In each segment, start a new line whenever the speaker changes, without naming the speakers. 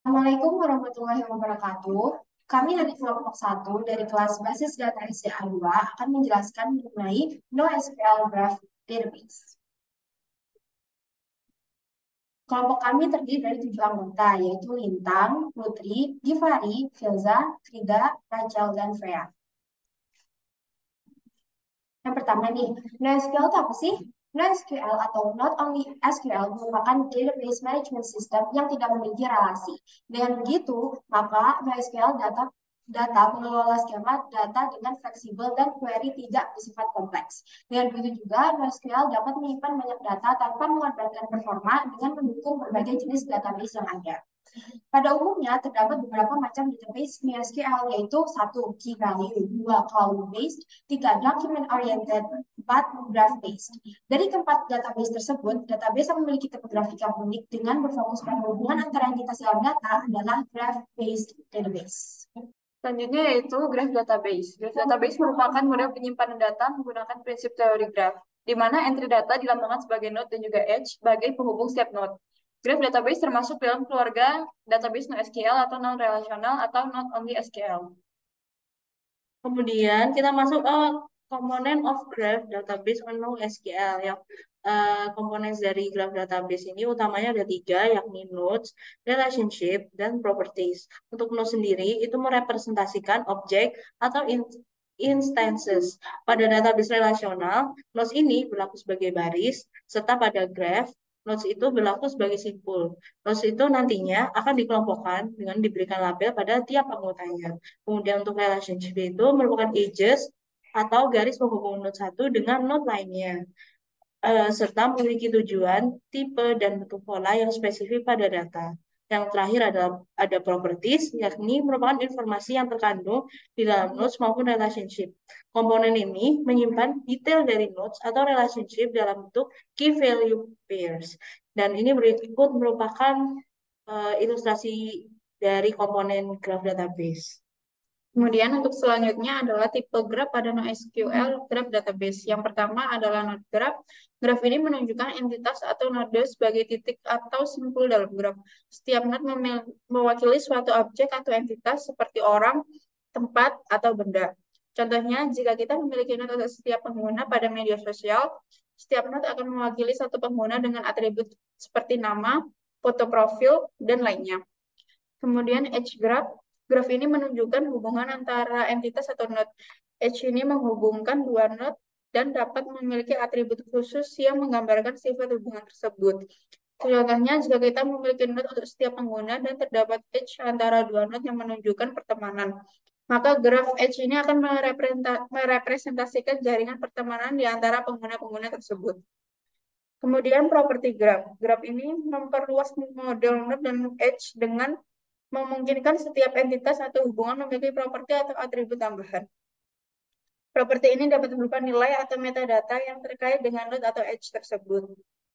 Assalamualaikum warahmatullahi wabarakatuh. Kami dari kelompok 1 dari kelas basis data SCA2 akan menjelaskan mengenai NoSQL Graph Database. Kelompok kami terdiri dari 7 anggota, yaitu Lintang, Putri, Givari, Filza, Frida, Rachel, dan Freya. Yang pertama nih, NoSQL itu apa sih? NoSQL atau Not Only SQL merupakan database management system yang tidak memiliki relasi. Dengan begitu, maka NoSQL data mengelola skema data dengan fleksibel dan query tidak bersifat kompleks. Dengan begitu juga, NoSQL dapat menyimpan banyak data tanpa mengorbankan performa dengan mendukung berbagai jenis database yang ada. Pada umumnya, terdapat beberapa macam database MySQL, yaitu satu, key value, dua, column-based, tiga, document-oriented, empat, graph-based. Dari keempat database tersebut, database yang memiliki topografi yang unik dengan berfokus pada hubungan antara entitas dalam data adalah graph-based database.
Selanjutnya yaitu graph database. Graph database merupakan model penyimpanan data menggunakan prinsip teori graph, di mana entry data dilambangkan sebagai node dan juga edge sebagai penghubung setiap node. Graph database termasuk dalam keluarga database NoSQL atau non-relational atau not only SQL. Kemudian kita masuk ke komponen of graph database or NoSQL yang komponen dari graph database ini utamanya ada tiga, yakni nodes, relationship, dan properties. Untuk node sendiri itu merepresentasikan objek atau instances. Pada database relasional, nodes ini berlaku sebagai baris, serta pada graph, nodes itu berlaku sebagai simpul. Nodes itu nantinya akan dikelompokkan dengan diberikan label pada tiap anggotanya. Kemudian untuk relationship itu merupakan edges atau garis penghubung node satu dengan node lainnya, serta memiliki tujuan, tipe, dan bentuk pola yang spesifik pada data. Yang terakhir adalah ada properties, yakni merupakan informasi yang terkandung di dalam nodes maupun relationship. Komponen ini menyimpan detail dari nodes atau relationship dalam bentuk key value pairs. Dan ini berikut merupakan ilustrasi dari komponen graph database. Kemudian untuk selanjutnya adalah tipe graph pada NoSQL graph database. Yang pertama adalah node graph. Graph ini menunjukkan entitas atau node sebagai titik atau simpul dalam graph. Setiap node mewakili suatu objek atau entitas seperti orang, tempat, atau benda. Contohnya, jika kita memiliki node untuk setiap pengguna pada media sosial, setiap node akan mewakili satu pengguna dengan atribut seperti nama, foto profil, dan lainnya. Kemudian edge graph. Graph ini menunjukkan hubungan antara entitas atau node. Edge ini menghubungkan dua node dan dapat memiliki atribut khusus yang menggambarkan sifat hubungan tersebut. Contohnya, jika kita memiliki node untuk setiap pengguna dan terdapat edge antara dua node yang menunjukkan pertemanan, maka graph edge ini akan merepresentasikan jaringan pertemanan di antara pengguna-pengguna tersebut. Kemudian property graph. Graph ini memperluas model node dan edge dengan memungkinkan setiap entitas atau hubungan memiliki properti atau atribut tambahan. Properti ini dapat berupa nilai atau metadata yang terkait dengan node atau edge tersebut.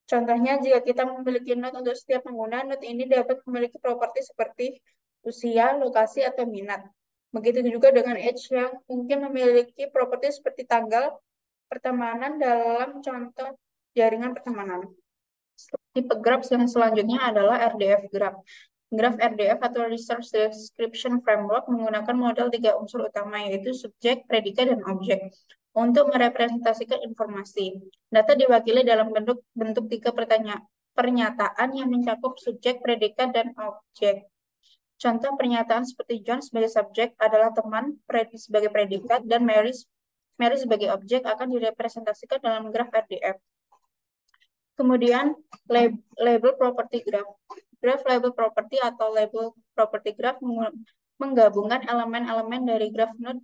Contohnya, jika kita memiliki node untuk setiap pengguna, node ini dapat memiliki properti seperti usia, lokasi, atau minat. Begitu juga dengan edge yang mungkin memiliki properti seperti tanggal pertemanan dalam contoh jaringan pertemanan. Tipe graph yang selanjutnya adalah RDF graph. Graph RDF atau Research Description Framework menggunakan model tiga unsur utama, yaitu subjek, predikat, dan objek untuk merepresentasikan informasi. Data diwakili dalam bentuk tiga pernyataan yang mencakup subjek, predikat, dan objek. Contoh pernyataan seperti John sebagai subjek adalah teman, Freddy sebagai predikat, dan Mary sebagai objek akan direpresentasikan dalam graph RDF. Kemudian label property graph. Graph label property atau label property graph menggabungkan elemen-elemen dari graph node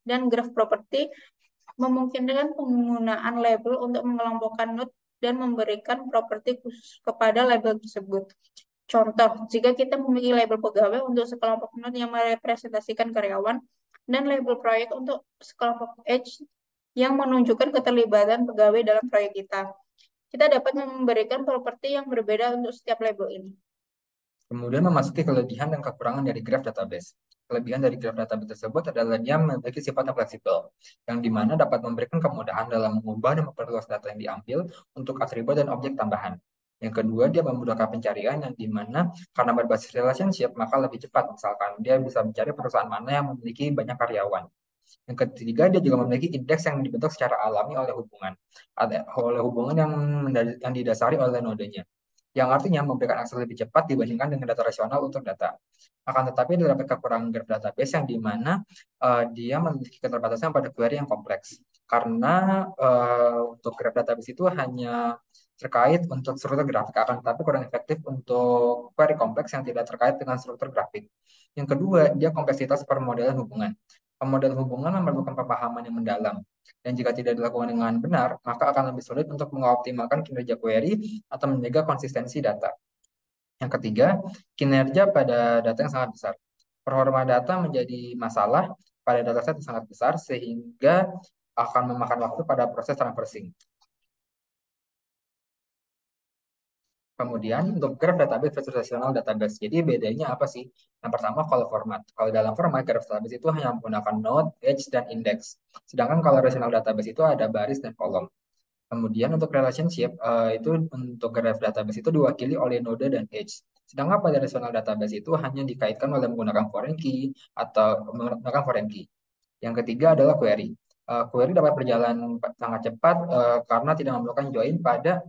dan graph property, memungkinkan penggunaan label untuk mengelompokkan node dan memberikan properti khusus kepada label tersebut. Contoh, jika kita memiliki label pegawai untuk sekelompok node yang merepresentasikan karyawan dan label proyek untuk sekelompok edge yang menunjukkan keterlibatan pegawai dalam proyek kita dapat memberikan properti yang berbeda untuk setiap label ini.
Kemudian memasuki kelebihan dan kekurangan dari graph database. Kelebihan dari graph database tersebut adalah dia memiliki sifat yang fleksibel, yang dimana dapat memberikan kemudahan dalam mengubah dan memperluas data yang diambil untuk atribut dan objek tambahan. Yang kedua, dia memudahkan pencarian yang dimana karena berbasis relationship, maka lebih cepat. Misalkan dia bisa mencari perusahaan mana yang memiliki banyak karyawan. Yang ketiga, dia juga memiliki indeks yang dibentuk secara alami oleh hubungan yang didasari oleh nodenya. Yang artinya memberikan akses lebih cepat dibandingkan dengan data rasional untuk data. Akan tetapi terdapat kekurangan graph database yang dimana dia memiliki keterbatasan pada query yang kompleks. Karena untuk graph database itu hanya terkait untuk struktur grafik, akan tetapi kurang efektif untuk query kompleks yang tidak terkait dengan struktur grafik. Yang kedua, dia kompleksitas permodelan hubungan. Pemodelan hubungan memerlukan pemahaman yang mendalam. Dan jika tidak dilakukan dengan benar, maka akan lebih sulit untuk mengoptimalkan kinerja query atau menjaga konsistensi data. Yang ketiga, kinerja pada data yang sangat besar. Performa data menjadi masalah pada dataset yang sangat besar sehingga akan memakan waktu pada proses traversing. Kemudian untuk graph database versus relational database. Jadi bedanya apa sih? Yang pertama kalau format. Kalau dalam format graph database itu hanya menggunakan node, edge, dan index. Sedangkan kalau relational database itu ada baris dan kolom. Kemudian untuk relationship itu untuk graph database itu diwakili oleh node dan edge. Sedangkan pada relational database itu hanya dikaitkan oleh menggunakan foreign key atau menggunakan foreign key. Yang ketiga adalah query. Query dapat berjalan sangat cepat karena tidak memerlukan join pada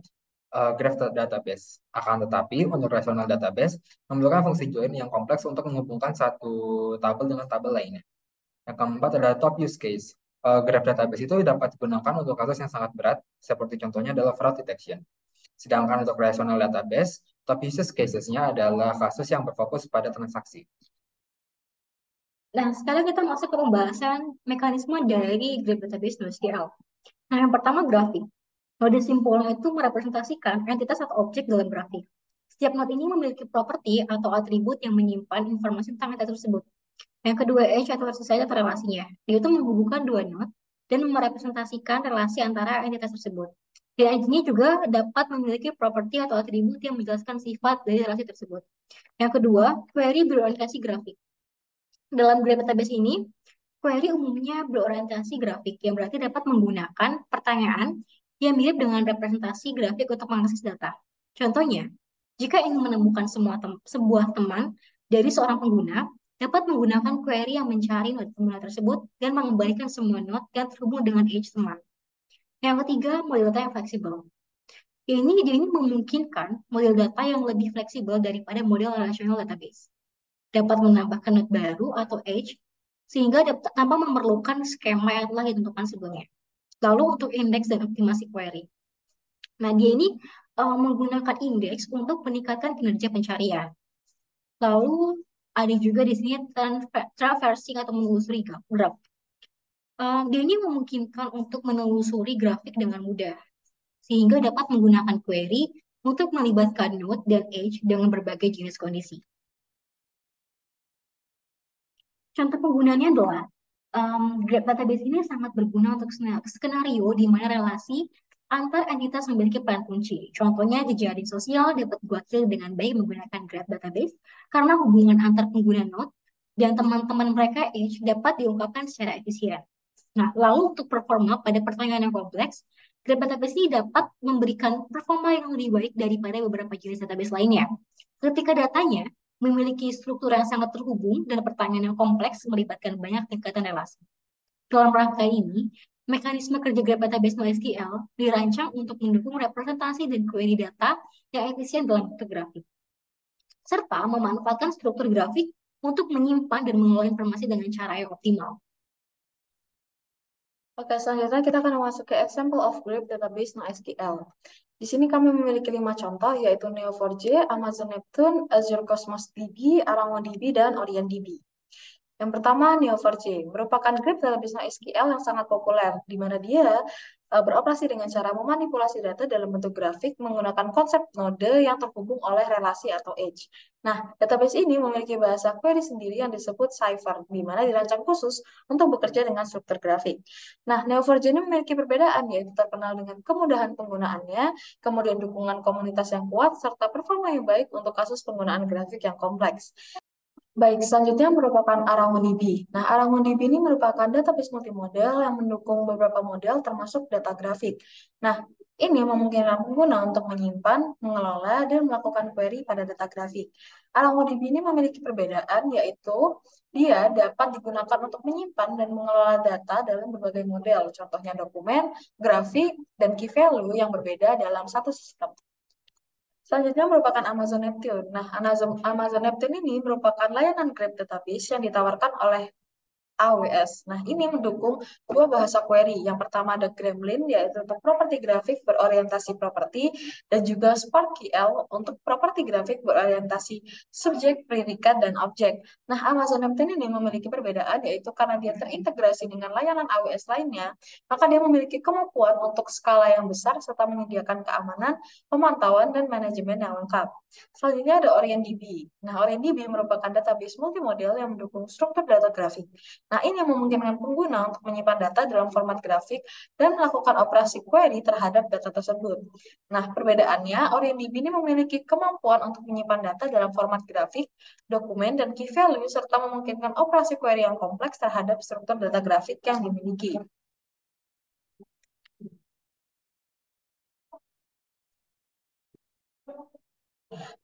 graph database. Akan tetapi untuk relational database memerlukan fungsi join yang kompleks untuk menghubungkan satu tabel dengan tabel lainnya. Yang keempat adalah top use case. Graph database itu dapat digunakan untuk kasus yang sangat berat, seperti contohnya adalah fraud detection. Sedangkan untuk relational database, top use cases-nya adalah kasus yang berfokus pada transaksi.
Nah, sekarang kita masuk ke pembahasan mekanisme dari graph database NoSQL. Nah, yang pertama grafik. Node simpolnya itu merepresentasikan entitas atau objek dalam grafik. Setiap node ini memiliki properti atau atribut yang menyimpan informasi tentang entitas tersebut. Yang kedua, edge atau versus side atau relasinya. Dia itu menghubungkan dua node dan merepresentasikan relasi antara entitas tersebut. Dan edge ini juga dapat memiliki properti atau atribut yang menjelaskan sifat dari relasi tersebut. Yang kedua, query berorientasi grafik. Dalam graph database ini, query umumnya berorientasi grafik, yang berarti dapat menggunakan pertanyaan yang mirip dengan representasi grafik untuk mengakses data. Contohnya, jika ingin menemukan sebuah teman dari seorang pengguna, dapat menggunakan query yang mencari node pengguna tersebut dan mengembalikan semua node yang terhubung dengan edge teman. Yang ketiga, model data yang fleksibel. Ini memungkinkan model data yang lebih fleksibel daripada model relational database. Dapat menambahkan node baru atau edge sehingga tanpa memerlukan skema yang telah ditentukan sebelumnya. Lalu untuk indeks dan optimasi query. Nah, dia ini menggunakan indeks untuk meningkatkan kinerja pencarian. Lalu ada juga di sini traversing atau menelusuri graph. Dia ini memungkinkan untuk menelusuri grafik dengan mudah, sehingga dapat menggunakan query untuk melibatkan node dan edge dengan berbagai jenis kondisi. Contoh penggunaannya adalah graph database ini sangat berguna untuk skenario di mana relasi antar entitas memiliki peran kunci. Contohnya jejaring sosial dapat diwakili dengan baik menggunakan graph database karena hubungan antar pengguna node dan teman-teman mereka edge dapat diungkapkan secara efisien. Nah, lalu untuk performa pada pertanyaan yang kompleks, graph database ini dapat memberikan performa yang lebih baik daripada beberapa jenis database lainnya. Ketika datanya memiliki struktur yang sangat terhubung dan pertanyaan yang kompleks melibatkan banyak tingkatan relasi. Dalam rangka ini, mekanisme kerja graph database NoSQL dirancang untuk mendukung representasi dan query data yang efisien dalam bentuk grafik, serta memanfaatkan struktur grafik untuk menyimpan dan mengelola informasi dengan cara yang optimal.
Oke, selanjutnya kita akan masuk ke example of graph database NoSQL. Di sini kami memiliki 5 contoh, yaitu Neo4j, Amazon Neptune, Azure Cosmos DB, AramoDB, dan OrientDB. Yang pertama, Neo4j merupakan graph database NoSQL yang sangat populer, di mana dia beroperasi dengan cara memanipulasi data dalam bentuk grafik menggunakan konsep node yang terhubung oleh relasi atau edge. Nah, database ini memiliki bahasa query sendiri yang disebut Cypher, di mana dirancang khusus untuk bekerja dengan struktur grafik. Nah, Neo4j ini memiliki perbedaan, yaitu terkenal dengan kemudahan penggunaannya, kemudian dukungan komunitas yang kuat, serta performa yang baik untuk kasus penggunaan grafik yang kompleks. Baik, selanjutnya merupakan AramoDB. Nah, AramoDB ini merupakan database multimodel yang mendukung beberapa model termasuk data grafik. Nah,
Ini memungkinkan pengguna untuk menyimpan, mengelola, dan melakukan query pada data grafik. AlangMoDB ini memiliki perbedaan, yaitu dia dapat digunakan untuk menyimpan dan mengelola data dalam berbagai model, contohnya dokumen, grafik, dan key value yang berbeda dalam satu sistem. Selanjutnya merupakan Amazon Neptune. Nah, Amazon Neptune ini merupakan layanan Graph Database yang ditawarkan oleh AWS. Nah, ini mendukung dua bahasa query. Yang pertama ada Gremlin, yaitu untuk properti grafik berorientasi properti, dan juga SparkQL untuk properti grafik berorientasi subjek, predikat, dan objek. Nah, Amazon Neptune ini memiliki perbedaan, yaitu karena dia terintegrasi dengan layanan AWS lainnya, maka dia memiliki kemampuan untuk skala yang besar, serta menyediakan keamanan, pemantauan, dan manajemen yang lengkap. Selanjutnya ada OrientDB. Nah, OrientDB merupakan database multimodel yang mendukung struktur data grafik. Nah, ini memungkinkan pengguna untuk menyimpan data dalam format grafik dan melakukan operasi query terhadap data tersebut. Nah, perbedaannya, OrientDB ini memiliki kemampuan untuk menyimpan data dalam format grafik, dokumen, dan key value, serta memungkinkan operasi query yang kompleks terhadap struktur data grafik yang dimiliki.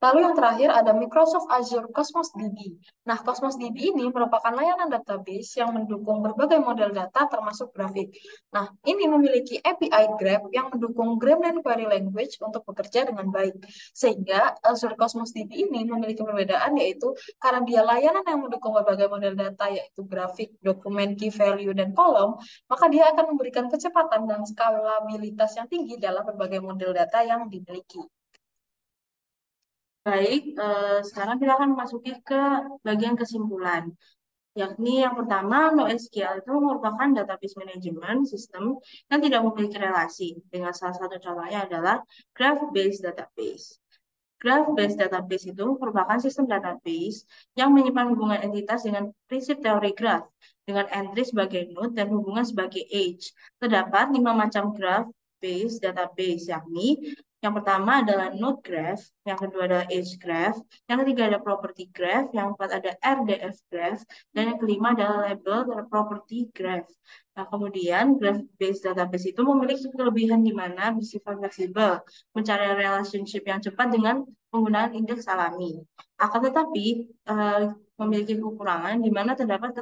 Lalu yang terakhir ada Microsoft Azure Cosmos DB. Nah, Cosmos DB ini merupakan layanan database yang mendukung berbagai model data termasuk grafik. Nah, ini memiliki API Graph yang mendukung Gremlin Query Language untuk bekerja dengan baik. Sehingga Azure Cosmos DB ini memiliki perbedaan, yaitu karena dia layanan yang mendukung berbagai model data yaitu grafik, dokumen, key value, dan kolom, maka dia akan memberikan kecepatan dan skalabilitas yang tinggi dalam berbagai model data yang dimiliki.
Baik, sekarang kita akan memasuki ke bagian kesimpulan. Yakni yang pertama, NoSQL itu merupakan database management system yang tidak memiliki relasi. Dengan salah satu contohnya adalah graph-based database. Graph-based database itu merupakan sistem database yang menyimpan hubungan entitas dengan prinsip teori graph, dengan entry sebagai node dan hubungan sebagai edge. Terdapat 5 macam graph-based database, yakni yang pertama adalah node graph, yang kedua adalah edge graph, yang ketiga ada property graph, yang keempat ada RDF graph, dan yang kelima adalah label property graph. Nah, kemudian graph-based database itu memiliki kelebihan di mana bersifat fleksibel, mencari relationship yang cepat dengan penggunaan indeks alami. Akan tetapi, memiliki kekurangan di mana terdapat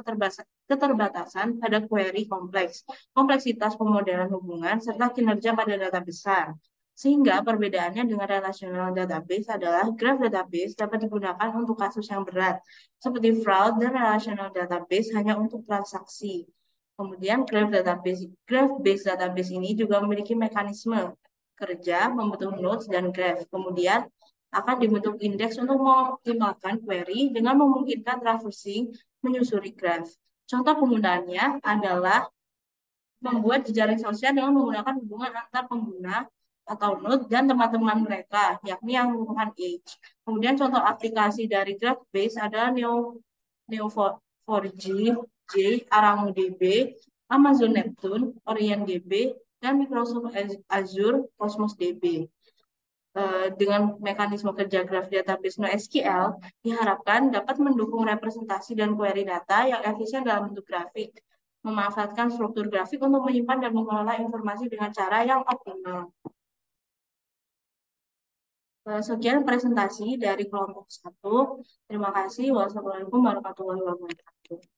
keterbatasan pada query kompleks, kompleksitas pemodelan hubungan, serta kinerja pada data besar. Sehingga perbedaannya dengan relational database adalah graph database dapat digunakan untuk kasus yang berat, seperti fraud, dan relational database hanya untuk transaksi. Kemudian graph-based database ini juga memiliki mekanisme kerja, membentuk nodes dan graph. Kemudian akan dibentuk indeks untuk mengoptimalkan query dengan memungkinkan traversing menyusuri graph. Contoh penggunaannya adalah membuat jejaring sosial dengan menggunakan hubungan antar pengguna atau node dan teman-teman mereka, yakni yang merupakan edge. Kemudian contoh aplikasi dari graph-based adalah Neo4j, AlangMoDB, Amazon Neptune, OrientDB, dan Microsoft Azure Cosmos DB. Dengan mekanisme kerja graph database NoSQL, diharapkan dapat mendukung representasi dan query data yang efisien dalam bentuk grafik, memanfaatkan struktur grafik untuk menyimpan dan mengelola informasi dengan cara yang optimal. Sekian presentasi dari kelompok 1. Terima kasih. Wassalamualaikum warahmatullahi wabarakatuh.